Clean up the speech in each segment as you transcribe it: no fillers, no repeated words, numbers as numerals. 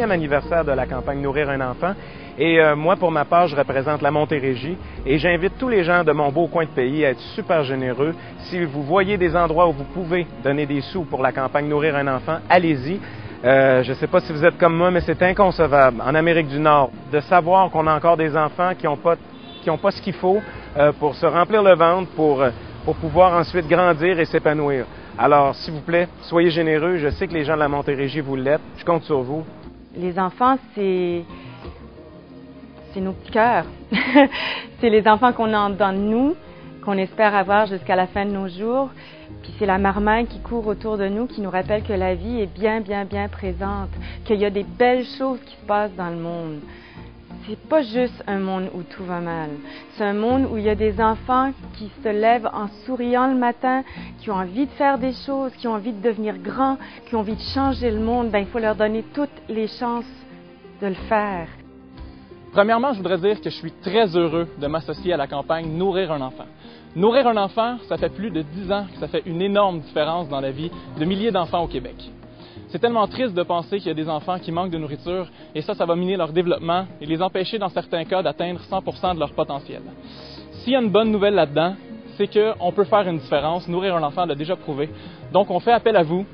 4e anniversaire de la campagne Nourrir un enfant. Et moi, pour ma part, je représente la Montérégie et j'invite tous les gens de mon beau coin de pays à être super généreux. Si vous voyez des endroits où vous pouvez donner des sous pour la campagne Nourrir un enfant, allez-y. Je ne sais pas si vous êtes comme moi, mais c'est inconcevable en Amérique du Nord de savoir qu'on a encore des enfants qui n'ont pas ce qu'il faut pour se remplir le ventre, pour pouvoir ensuite grandir et s'épanouir. Alors, s'il vous plaît, soyez généreux. Je sais que les gens de la Montérégie vous l'êtes. Je compte sur vous. Les enfants, c'est nos petits cœurs. C'est les enfants qu'on a dans nous, qu'on espère avoir jusqu'à la fin de nos jours. Puis c'est la marmaille qui court autour de nous, qui nous rappelle que la vie est bien, bien, bien présente, qu'il y a des belles choses qui se passent dans le monde. C'est pas juste un monde où tout va mal. C'est un monde où il y a des enfants qui se lèvent en souriant le matin, qui ont envie de faire des choses, qui ont envie de devenir grands, qui ont envie de changer le monde. Bien, il faut leur donner toutes les chances de le faire. Premièrement, je voudrais dire que je suis très heureux de m'associer à la campagne Nourrir un enfant. Nourrir un enfant, ça fait plus de 10 ans que ça fait une énorme différence dans la vie de milliers d'enfants au Québec. C'est tellement triste de penser qu'il y a des enfants qui manquent de nourriture et ça va miner leur développement et les empêcher dans certains cas d'atteindre 100% de leur potentiel. S'il y a une bonne nouvelle là-dedans, c'est qu'on peut faire une différence. Nourrir un enfant l'a déjà prouvé. Donc on fait appel à vous.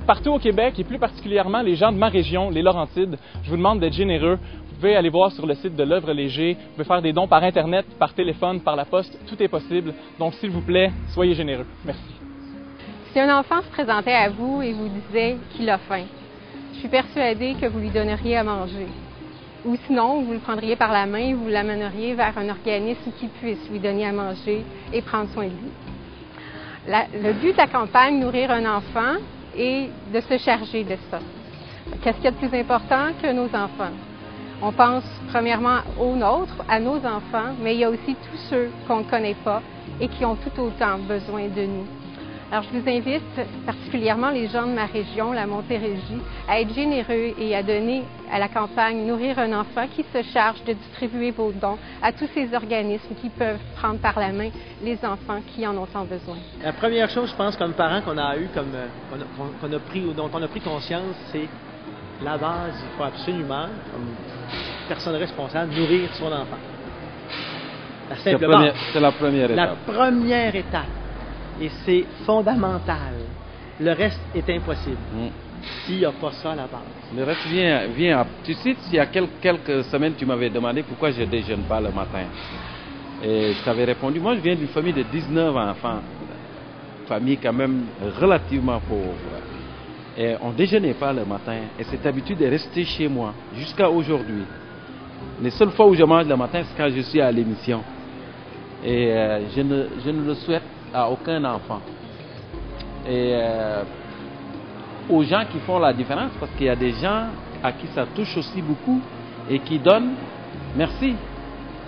Partout au Québec et plus particulièrement les gens de ma région, les Laurentides, je vous demande d'être généreux. Vous pouvez aller voir sur le site de l'Œuvre Léger. Vous pouvez faire des dons par Internet, par téléphone, par la poste. Tout est possible. Donc, s'il vous plaît, soyez généreux. Merci. Si un enfant se présentait à vous et vous disait qu'il a faim, je suis persuadée que vous lui donneriez à manger. Ou sinon, vous le prendriez par la main et vous l'amèneriez vers un organisme qui puisse lui donner à manger et prendre soin de lui. Le but de la campagne Nourrir un enfant est de se charger de ça. Qu'est-ce qu'il y a de plus important que nos enfants? On pense premièrement aux nôtres, à nos enfants, mais il y a aussi tous ceux qu'on ne connaît pas et qui ont tout autant besoin de nous. Alors, je vous invite, particulièrement les gens de ma région, la Montérégie, à être généreux et à donner à la campagne Nourrir un enfant qui se charge de distribuer vos dons à tous ces organismes qui peuvent prendre par la main les enfants qui en ont tant besoin. La première chose, je pense, comme parents qu'on a eu, dont on a pris conscience, c'est la base. Il faut absolument, comme personne responsable, nourrir son enfant. C'est la première étape. La première étape. Et c'est fondamental. Le reste est impossible s'il n'y a pas ça à la base. Le reste vient. Tu sais, il y a quelques semaines, tu m'avais demandé pourquoi je ne déjeune pas le matin. Et je t'avais répondu, moi je viens d'une famille de 19 enfants. Famille quand même relativement pauvre. Et on ne déjeunait pas le matin. Et cette habitude est restée chez moi jusqu'à aujourd'hui. Les seules fois où je mange le matin, c'est quand je suis à l'émission. Et je ne le souhaite à aucun enfant. Et aux gens qui font la différence, parce qu'il y a des gens à qui ça touche aussi beaucoup et qui donnent, merci,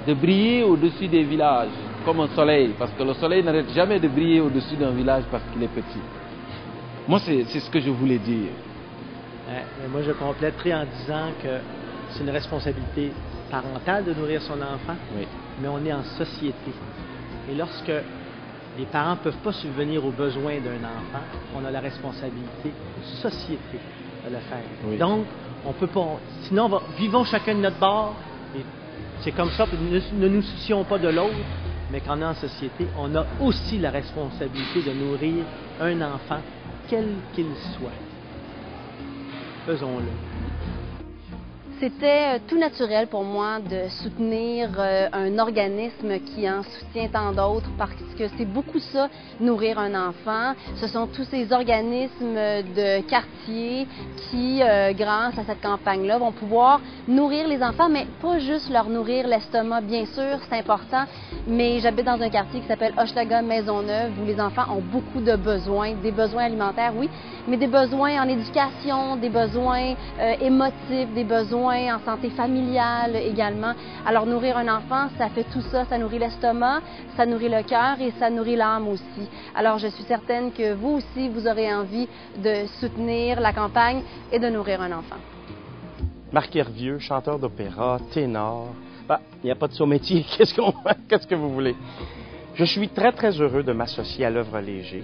de briller au-dessus des villages, comme un soleil, parce que le soleil n'arrête jamais de briller au-dessus d'un village parce qu'il est petit. Moi, c'est ce que je voulais dire. Mais moi, je compléterai en disant que c'est une responsabilité parentale de nourrir son enfant, mais on est en société. Et lorsque les parents ne peuvent pas subvenir aux besoins d'un enfant, on a la responsabilité de société de le faire. Oui. Donc, on peut pas. Sinon, vivons chacun de notre bord. Et c'est comme ça, ne nous soucions pas de l'autre, mais quand on est en société, on a aussi la responsabilité de nourrir un enfant, quel qu'il soit. Faisons-le. C'était tout naturel pour moi de soutenir un organisme qui en soutient tant d'autres parce que c'est beaucoup ça, nourrir un enfant. Ce sont tous ces organismes de quartier qui, grâce à cette campagne-là, vont pouvoir nourrir les enfants, mais pas juste leur nourrir l'estomac, bien sûr, c'est important, mais j'habite dans un quartier qui s'appelle Hochelaga-Maisonneuve où les enfants ont beaucoup de besoins, des besoins alimentaires, oui, mais des besoins en éducation, des besoins émotifs, des besoins en santé familiale également. Alors, nourrir un enfant, ça fait tout ça. Ça nourrit l'estomac, ça nourrit le cœur et ça nourrit l'âme aussi. Alors, je suis certaine que vous aussi, vous aurez envie de soutenir la campagne et de nourrir un enfant. Marc Hervieux, chanteur d'opéra, ténor. Il n'y a pas de saut métier. Qu'est-ce que vous voulez? Je suis très, très heureux de m'associer à l'Œuvre Léger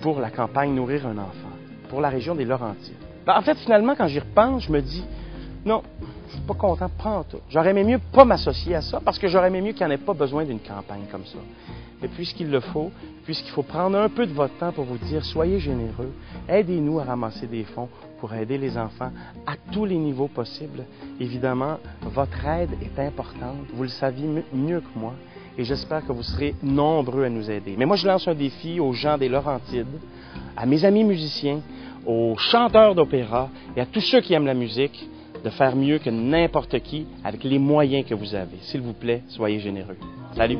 pour la campagne Nourrir un enfant, pour la région des Laurentides. En fait, finalement, quand j'y repense, je me dis, Non, je suis pas content, pas en tout. J'aurais aimé mieux pas m'associer à ça, parce que j'aurais aimé mieux qu'il n'y en ait pas besoin d'une campagne comme ça. Mais puisqu'il le faut, puisqu'il faut prendre un peu de votre temps pour vous dire, soyez généreux, aidez-nous à ramasser des fonds pour aider les enfants à tous les niveaux possibles. Évidemment, votre aide est importante, vous le saviez mieux que moi, et j'espère que vous serez nombreux à nous aider. Mais moi, je lance un défi aux gens des Laurentides, à mes amis musiciens, aux chanteurs d'opéra et à tous ceux qui aiment la musique, de faire mieux que n'importe qui avec les moyens que vous avez. S'il vous plaît, soyez généreux. Salut!